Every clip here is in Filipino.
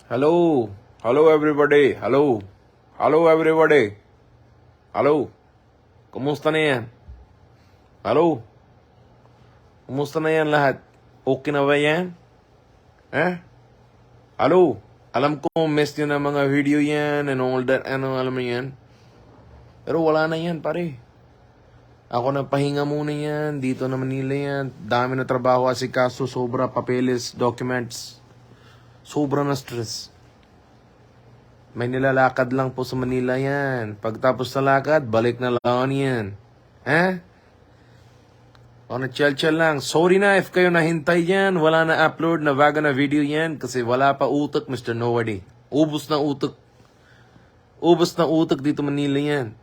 Hello. Hello everybody. Hello. Hello everybody. Hello. Kumusta na yan? Hello. Kumusta na yan lahat? Okay na ba yan? Hello. Alam ko miss nyo na mga video yan and all that. Alam mo yan? Pero wala na yan pare. Ako na pahinga muna yan. Dito na Manila yan. Dami na trabaho asikaso. Sobra papeles, documents. Sobra na stress. May nilalakad lang po sa Manila yan. Pagtapos na lakad, balik na lang yan. O na chill lang. Sorry na if kayo nahintay yan. Wala na upload na bago na video yan. Kasi wala pa utak, Mr. Nobody. Ubus na utak. Ubus na utak dito Manila yan.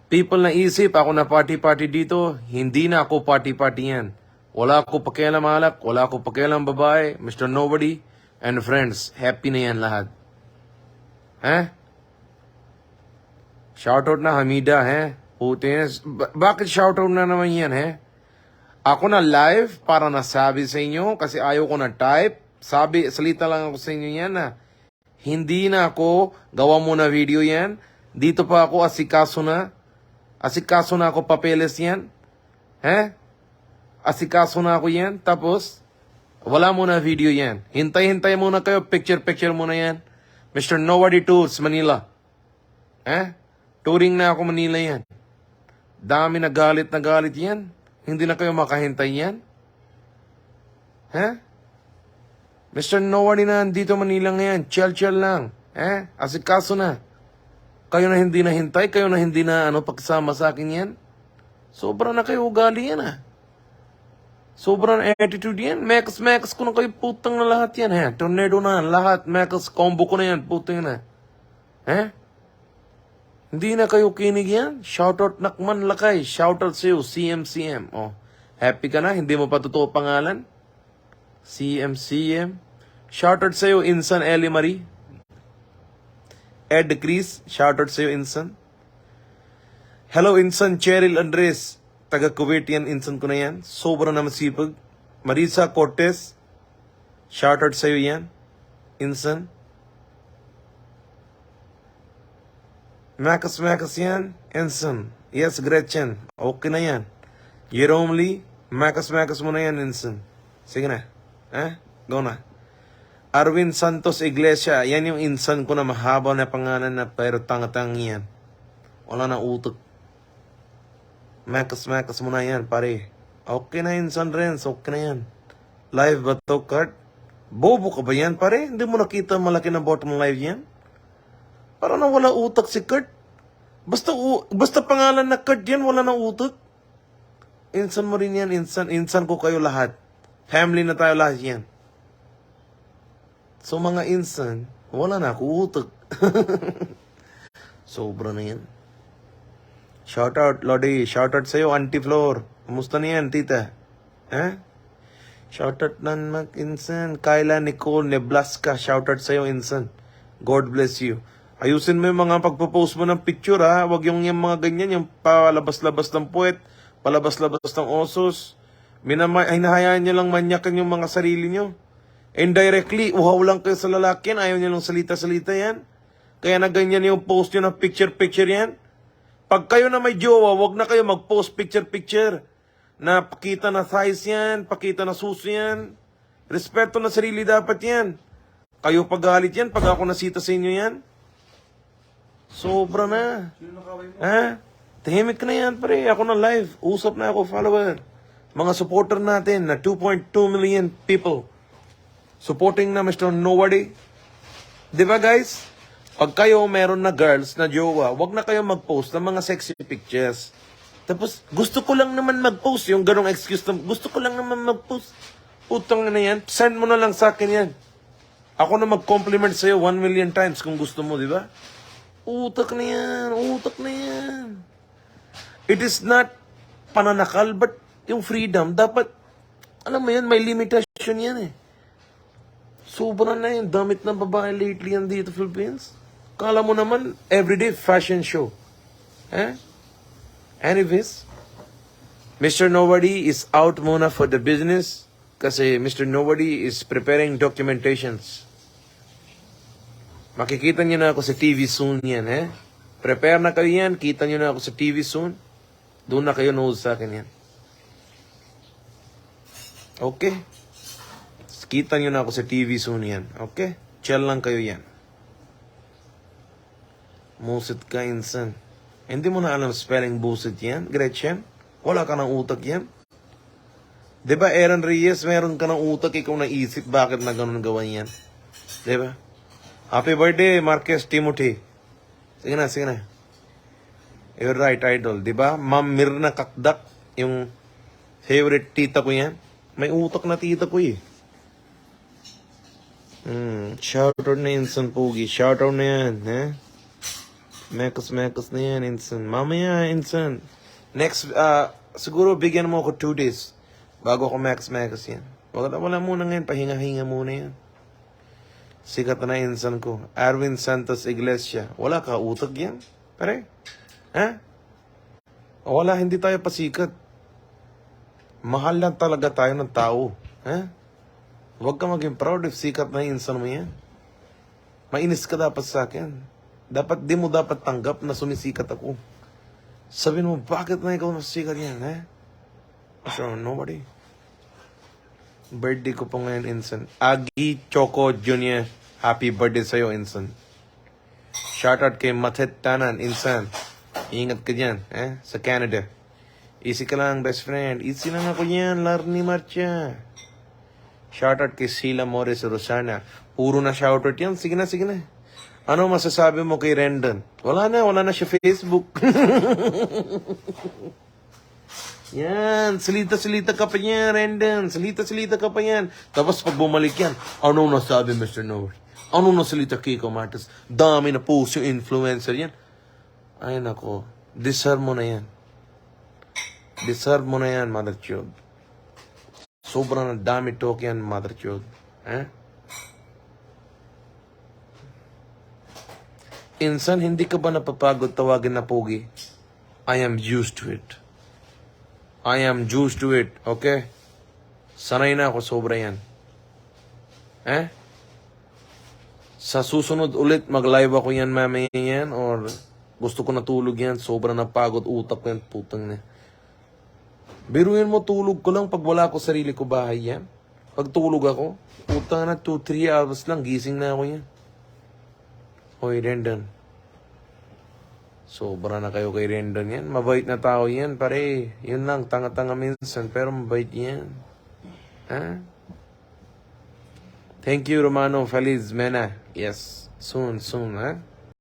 People na isip, ako na party-party dito. Hindi na ako party-party yan. Wala ako pakialam alak. Wala ako pakialam babae. Mr. Nobody and friends. Happy na yan lahat. Shoutout na Hamida, Putin. Bakit shoutout na naman yan, Ako na live para nasabi sa inyo kasi ayaw ko na type. Salita lang ako sa inyo yan na hindi na ako gawa mo na video yan. Dito pa ako asikaso na. Asikaso na ako papeles yan. Asikaso na ako yan. Tapos, wala mo na video yan. Hintay-hintay muna kayo. Picture-picture muna yan. Mr. Nobody Tours, Manila. Touring na ako Manila yan. Dami na galit yan. Hindi na kayo makahintay yan. Mr. Nobody na dito Manila ngayon. Chill lang. Asikaso na. Kayo na hindi na hintay. Kayo na hindi na pakisama sa akin yan. Sobra na kayo ugali yan Sobrang attitude yan. Mekas ko na kayo putang na lahat yan. Tornado na lahat. Mekas combo ko na yan. Putang na. Hindi na kayo kinig yan. Shoutout Nakman Lakay. Shoutout sa'yo. CMCM. Happy ka na? Hindi mo pa totoo pangalan? CMCM. Shoutout sa'yo Insan Ellie Marie. Ed Chris. Shoutout sa'yo Insan. Hello Insan Cheryl Andres. Taga Kuwait yan, Insan ko na yan. Sobra na masipag. Marisa Cortez. Shoutout sa'yo yan. Insan. Makas yan. Insan. Yes, Gretchen. Okay na yan. Jerome Lee. Makas mo na yan, Insan. Sige na. Go na. Arwin Santos Iglesia. Yan yung Insan ko na mahaba na pangalan na pero tanga-tang yan. Wala na utak. Makas mo na yan, pare. Okay na yun, San Renz. Okay na yan. Live ba to, Kurt? Bobo ka ba yan, pare? Hindi mo nakita malaki na bottom live yan? Parang na wala utak si Kurt. Basta pangalan na Kurt yan, wala na utak. Insan mo rin yan, Insan. Insan ko kayo lahat. Family na tayo lahat yan. So mga Insan, wala na ako utak. Sobra na yan. Shoutout, Lodi. Shoutout sa'yo, Auntie Flor. Kumusta na yan, tita? Shoutout nan Insan. Kyla Nicole Neblaska. Shoutout sa'yo, Insan. God bless you. Ayusin mo yung mga pagpo-post mo ng picture, Huwag yung mga ganyan, yung palabas-labas ng puwet, palabas-labas ng osos. Hinahayaan nyo lang manyakan yung mga sarili nyo. Indirectly, uhaw lang kayo sa lalaki yan. Ayaw nyo lang salita-salita yan. Kaya na ganyan yung post nyo ng picture-picture yan. Pag kayo na may jowa, wag na kayo mag-post picture-picture na pakita na thighs yan, pakita na suso yan. Respeto na sarili dapat yan. Kayo pagalit yan, pag ako nasita sa inyo yan. Sobra na. Tahimik ka na yan, pare. Ako na live. Usap na ako, follower. Mga supporter natin na 2.2 million people supporting na Mr. Nobody. Diba guys? Pag kayo meron na girls na jowa, wag na kayo mag-post ng mga sexy pictures. Tapos, gusto ko lang naman mag-post. Yung ganong excuse na, gusto ko lang naman mag-post. Putang na yan. Send mo na lang sa akin yan. Ako na mag-compliment sa'yo 1 million times kung gusto mo, di ba? Utak na yan. It is not pananakal, but yung freedom, dapat, alam mo yan, may limitation yan Sobra na yung damit ng babae lately yan dito, Philippines. Kala mo naman, everyday fashion show. Anyways, Mr. Nobody is out muna for the business kasi Mr. Nobody is preparing documentations. Makikita nyo na ako sa TV soon yan, eh. Prepare na kayo yan. Kita nyo na ako sa TV soon. Doon na kayo nood sa akin yan. Okay? Kita nyo na ako sa TV soon yan. Okay? Chill lang kayo yan. Busit ka, insan. Hindi mo na alam spelling busit yan, Gretchen? Wala ka ng utak yan? Diba, Aaron Reyes, meron ka ng utak, ikaw naisip bakit na ganun gawan yan? Diba? Happy birthday, Marquez Timothy. Sige na, sige na. You're right, idol. Diba? Ma'am Mirna Kakdak, yung favorite tita ko yan. May utak na tita ko eh. Shoutout na Insan Pugi. Shoutout na yan, eh? Mekas na yan, Insan. Mamaya, Insan. Next, siguro bigyan mo ako 2 days bago ako mekas yan. Wala muna ngayon, pahinga-hinga muna yan. Sikat na Insan ko. Arvin Santos Iglesia. Wala ka utak yan? Pare? Ha? Wala, hindi tayo pasikat. Mahal lang talaga tayo ng tao. Ha? Huwag ka maging proud if sikat na Insan mo yan. Mainis ka dapat sa akin. Di mo dapat tanggap na sumisikat ako. Sabihin mo, bakit na ikaw masikat yan, ha? So, nobody. Birthday ko pa ngayon, Insan. Agi Choco Jr. Happy birthday sa'yo, Insan. Shoutout kay Mathet Tanan, Insan. Ingat ka dyan, eh? Sa Canada. Easy ka lang, best friend. Easy lang ako yan, Larny Marcha. Shoutout kay Sheila Morris Rosana. Puro na shoutout yan. Sige na, sige na. Ano masasabi mo kay Rendon? Wala na siya Facebook. Yan, salita-salita ka pa yan, Rendon. Salita-salita ka pa yan. Tapos pag bumalik yan, ano nasabi, Mr. Noel? Ano nasalita Kiko Martes? Dami na post yung influencer yan. Ay nako, deserve mo na yan. Deserve mo na yan, Mother Chod. Sobrang dami talk yan, Mother Chod. Eh? Insan, hindi ka ba napapagod tawagin na pogi? I am used to it. I am used to it, okay? Sanay na ako, sobra yan. Eh? Sa susunod ulit, mag-live ako yan mamaya yan, or gusto ko natulog yan, sobra napagod, utak ko yan, putang na. Biruin mo, tulog ko lang pag wala ko sarili ko bahay yan. Pag tulog ako, putang na, 2-3 hours lang, gising na ako yan. Hoy, Rendon. Sobra na kayo kay Rendon yan. Mabait na tao yan, pare. Yun lang, tanga-tanga minsan, pero mabait yan. Ha? Thank you, Romano Feliz Mena. Yes, soon, ha?